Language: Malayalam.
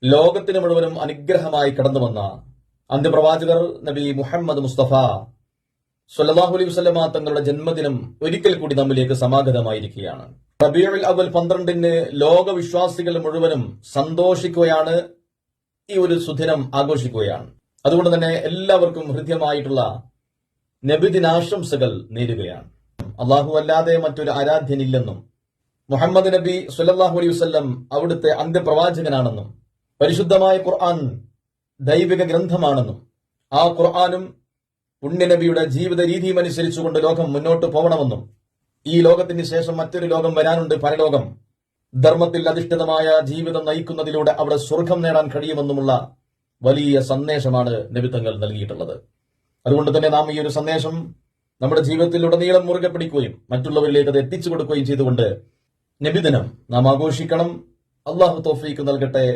ലോകത്തിന് മുഴുവനും അനുഗ്രഹമായി കടന്നു വന്ന അന്ത്യപ്രവാചകർ നബി മുഹമ്മദ് മുസ്തഫ സ്വല്ലല്ലാഹു അലൈഹി വസല്ലമ തങ്ങളുടെ ജന്മദിനം ഒരിക്കൽ കൂടി നമ്മിലേക്ക് സമാഗതമായിരിക്കുകയാണ്. റബീഉൽ അവൽ 12-ന് ലോകവിശ്വാസികൾ മുഴുവനും സന്തോഷിക്കുകയാണ്, ഈ ഒരു സുദിനം ആഘോഷിക്കുകയാണ്. അതുകൊണ്ട് തന്നെ എല്ലാവർക്കും ഹൃദ്യമായിട്ടുള്ള നബിദിനാശംസകൾ നേരുകയാണ്. അള്ളാഹു അല്ലാതെ മറ്റൊരു ആരാധ്യനില്ലെന്നും മുഹമ്മദ് നബി സ്വല്ലല്ലാഹു അലൈഹി വസല്ലം അവിടുത്തെ അന്ത്യപ്രവാചകനാണെന്നും പരിശുദ്ധമായ ഖുർആൻ ദൈവിക ഗ്രന്ഥമാണെന്നും ആ ഖുർആനും പുണ്യനബിയുടെ ജീവിത രീതിയും അനുസരിച്ചുകൊണ്ട് ലോകം മുന്നോട്ട് പോകണമെന്നും ഈ ലോകത്തിന് ശേഷം മറ്റൊരു ലോകം വരാനുണ്ട്, പരലോകം, ധർമ്മത്തിൽ അധിഷ്ഠിതമായ ജീവിതം നയിക്കുന്നതിലൂടെ അവിടെ സ്വർഗം നേടാൻ കഴിയുമെന്നുമുള്ള വലിയ സന്ദേശമാണ് നബിതങ്ങൾ നൽകിയിട്ടുള്ളത്. അതുകൊണ്ട് തന്നെ നാം ഈ ഒരു സന്ദേശം നമ്മുടെ ജീവിതത്തിലുടനീളം മുറുകെ പിടിക്കുകയും മറ്റുള്ളവരിലേക്ക് അത് എത്തിച്ചു കൊടുക്കുകയും ചെയ്തുകൊണ്ട് നബിദിനം നാം ആഘോഷിക്കണം. അള്ളാഹു തൗഫീഖ് നൽകട്ടെ.